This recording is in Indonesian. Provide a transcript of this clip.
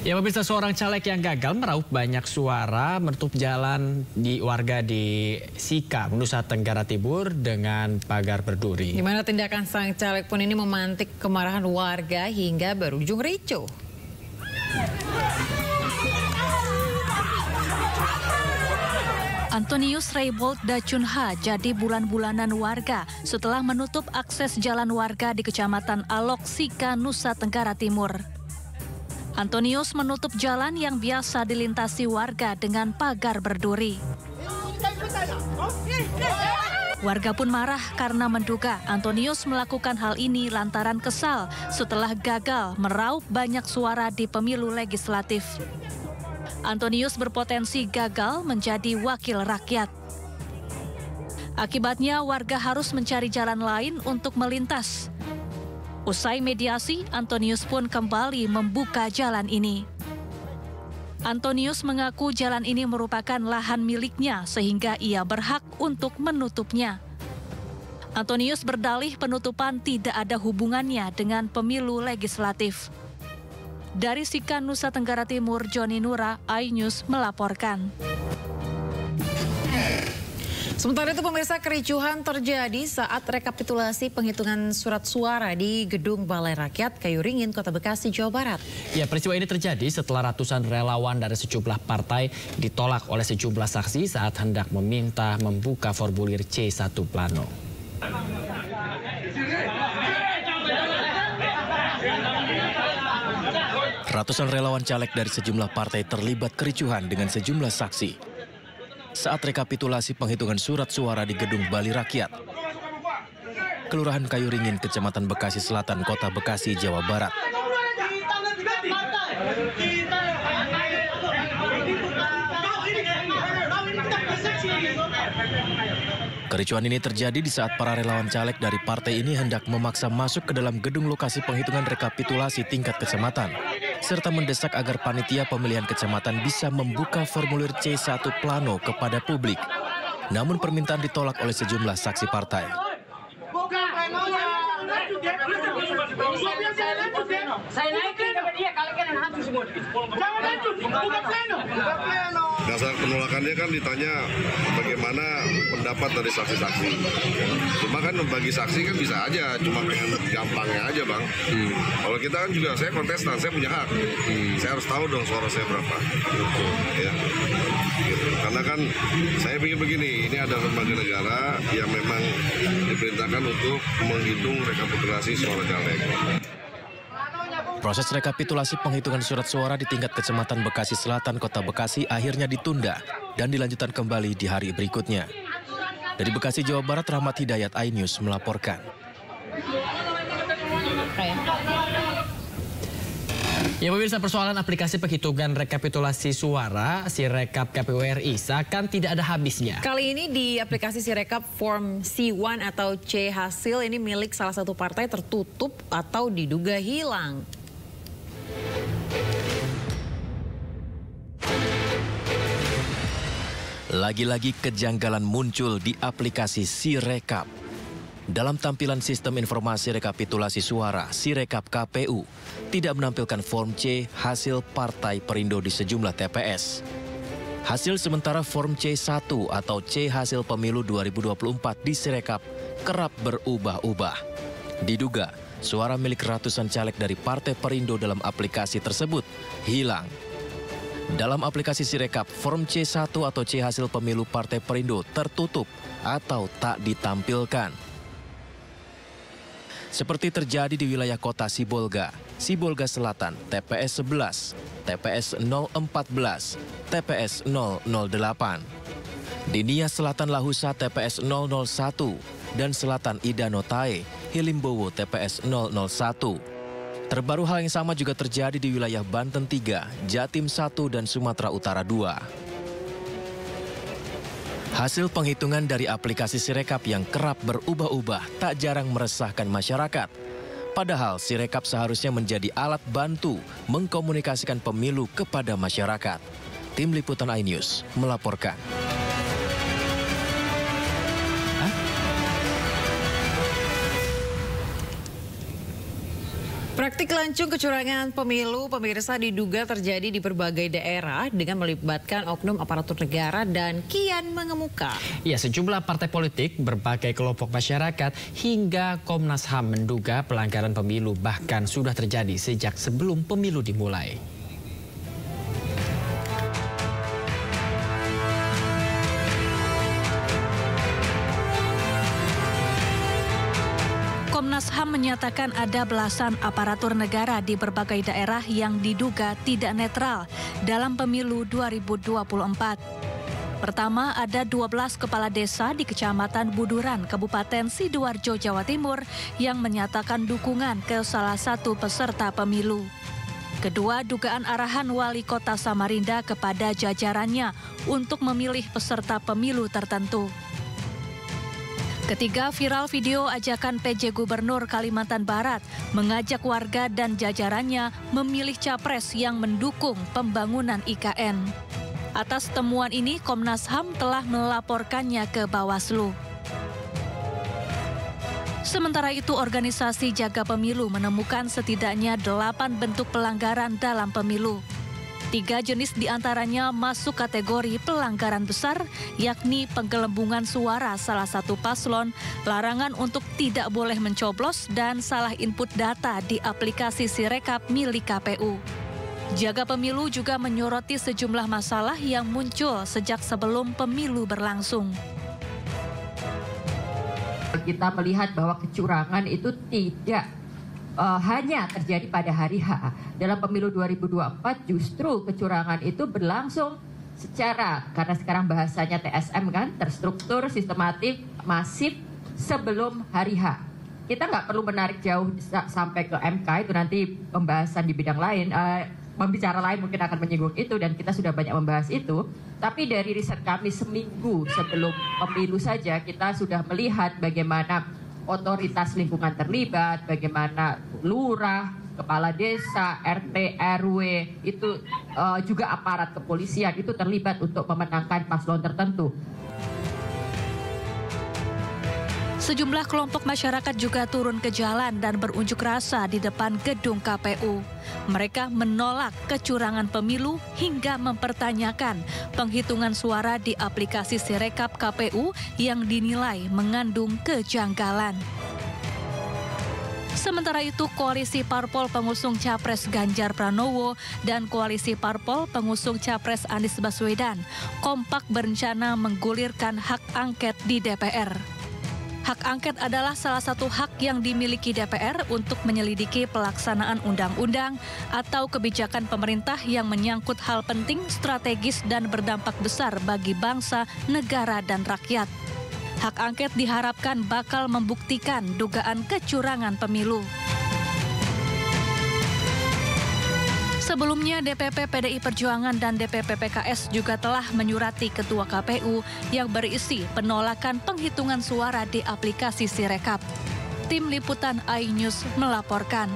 Ya pemirsa, seorang caleg yang gagal meraup banyak suara menutup jalan di warga di Sika, Nusa Tenggara Timur dengan pagar berduri. Di mana tindakan sang caleg pun ini memantik kemarahan warga hingga berujung ricuh. Antonius Raybold Dacunha jadi bulan-bulanan warga setelah menutup akses jalan warga di Kecamatan Alok, Sika, Nusa Tenggara Timur. Antonius menutup jalan yang biasa dilintasi warga dengan pagar berduri. Warga pun marah karena menduga Antonius melakukan hal ini lantaran kesal setelah gagal meraup banyak suara di pemilu legislatif. Antonius berpotensi gagal menjadi wakil rakyat. Akibatnya warga harus mencari jalan lain untuk melintas. Usai mediasi, Antonius pun kembali membuka jalan ini. Antonius mengaku jalan ini merupakan lahan miliknya sehingga ia berhak untuk menutupnya. Antonius berdalih penutupan tidak ada hubungannya dengan pemilu legislatif. Dari Sika, Nusa Tenggara Timur, Joni Nura, iNews melaporkan. Sementara itu pemirsa, kericuhan terjadi saat rekapitulasi penghitungan surat suara di Gedung Balai Rakyat Kayuringin, Kota Bekasi, Jawa Barat. Ya, peristiwa ini terjadi setelah ratusan relawan dari sejumlah partai ditolak oleh sejumlah saksi saat hendak meminta membuka formulir C1 Plano. Ratusan relawan caleg dari sejumlah partai terlibat kericuhan dengan sejumlah saksi saat rekapitulasi penghitungan surat suara di Gedung Balai Rakyat, Kelurahan Kayuringin, Kecamatan Bekasi Selatan, Kota Bekasi, Jawa Barat. Kericuhan ini terjadi di saat para relawan caleg dari partai ini hendak memaksa masuk ke dalam gedung lokasi penghitungan rekapitulasi tingkat kecamatan, serta mendesak agar panitia pemilihan kecamatan bisa membuka formulir C1 Plano kepada publik. Namun permintaan ditolak oleh sejumlah saksi partai. Dasar penolakannya kan ditanya bagaimana pendapat dari saksi-saksi. Cuma kan bagi saksi kan bisa aja, cuma pengen gampangnya aja bang. Kalau kita kan juga, saya kontestan, saya punya hak. Saya harus tahu dong suara saya berapa. Ya. Gitu. Karena kan saya pikir begini, ini ada lembaga negara yang memang diperintahkan untuk menghitung rekapitulasi suara caleg. Proses rekapitulasi penghitungan surat suara di tingkat Kecamatan Bekasi Selatan, Kota Bekasi akhirnya ditunda dan dilanjutkan kembali di hari berikutnya. Dari Bekasi, Jawa Barat, Rahmat Hidayat, iNews melaporkan. Ya pemirsa, persoalan aplikasi penghitungan rekapitulasi suara Sirekap KPU RI seakan tidak ada habisnya. Kali ini di aplikasi Sirekap form C1 atau C hasil ini milik salah satu partai tertutup atau diduga hilang. Lagi-lagi kejanggalan muncul di aplikasi Sirekap. Dalam tampilan sistem informasi rekapitulasi suara Sirekap KPU, tidak menampilkan form C hasil Partai Perindo di sejumlah TPS. Hasil sementara form C1 atau C hasil pemilu 2024 di Sirekap kerap berubah-ubah. Diduga, suara milik ratusan caleg dari Partai Perindo dalam aplikasi tersebut hilang. Dalam aplikasi Sirekap, form C1 atau C hasil pemilu Partai Perindo tertutup atau tak ditampilkan. Seperti terjadi di wilayah kota Sibolga, Sibolga Selatan, TPS 11, TPS 014, TPS 008. Di Nias Selatan Lahusa, TPS 001, dan Selatan Idanotae, Hilimbowo, TPS 001. Terbaru hal yang sama juga terjadi di wilayah Banten 3, Jatim 1, dan Sumatera Utara 2. Hasil penghitungan dari aplikasi Sirekap yang kerap berubah-ubah tak jarang meresahkan masyarakat. Padahal Sirekap seharusnya menjadi alat bantu mengkomunikasikan pemilu kepada masyarakat. Tim Liputan iNews melaporkan. Praktik Praktik lancung kecurangan pemilu pemirsa diduga terjadi di berbagai daerah dengan melibatkan oknum aparatur negara dan kian mengemuka. Ya, sejumlah partai politik, berbagai kelompok masyarakat hingga Komnas HAM menduga pelanggaran pemilu bahkan sudah terjadi sejak sebelum pemilu dimulai. Komnas HAM menyatakan ada belasan aparatur negara di berbagai daerah yang diduga tidak netral dalam pemilu 2024. Pertama, ada 12 kepala desa di Kecamatan Buduran, Kabupaten Sidoarjo, Jawa Timur yang menyatakan dukungan ke salah satu peserta pemilu. Kedua, dugaan arahan Wali Kota Samarinda kepada jajarannya untuk memilih peserta pemilu tertentu. Ketiga, viral video ajakan PJ Gubernur Kalimantan Barat mengajak warga dan jajarannya memilih capres yang mendukung pembangunan IKN. Atas temuan ini, Komnas HAM telah melaporkannya ke Bawaslu. Sementara itu, organisasi Jaga Pemilu menemukan setidaknya 8 bentuk pelanggaran dalam pemilu. 3 jenis diantaranya masuk kategori pelanggaran besar, yakni penggelembungan suara salah satu paslon, larangan untuk tidak boleh mencoblos, dan salah input data di aplikasi Sirekap milik KPU. Jaga Pemilu juga menyoroti sejumlah masalah yang muncul sejak sebelum pemilu berlangsung. Kita melihat bahwa kecurangan itu tidak hanya terjadi pada hari H. Dalam pemilu 2024 justru kecurangan itu berlangsung secara, karena sekarang bahasanya TSM kan, terstruktur, sistematik, masif sebelum hari H. Kita nggak perlu menarik jauh sampai ke MK, itu nanti pembahasan di bidang lain, pembicara lain mungkin akan menyinggung itu dan kita sudah banyak membahas itu. Tapi dari riset kami seminggu sebelum pemilu saja kita sudah melihat bagaimana otoritas lingkungan terlibat, bagaimana lurah, kepala desa, RT, RW, itu juga aparat kepolisian itu terlibat untuk memenangkan paslon tertentu. Sejumlah kelompok masyarakat juga turun ke jalan dan berunjuk rasa di depan gedung KPU. Mereka menolak kecurangan pemilu hingga mempertanyakan penghitungan suara di aplikasi Sirekap KPU yang dinilai mengandung kejanggalan. Sementara itu, koalisi parpol pengusung Capres Ganjar Pranowo dan koalisi parpol pengusung Capres Anies Baswedan kompak berencana menggulirkan hak angket di DPR. Hak angket adalah salah satu hak yang dimiliki DPR untuk menyelidiki pelaksanaan undang-undang atau kebijakan pemerintah yang menyangkut hal penting, strategis, dan berdampak besar bagi bangsa, negara, dan rakyat. Hak angket diharapkan bakal membuktikan dugaan kecurangan pemilu. Sebelumnya, DPP PDI Perjuangan dan DPP PKS juga telah menyurati Ketua KPU yang berisi penolakan penghitungan suara di aplikasi Sirekap. Tim Liputan iNews melaporkan.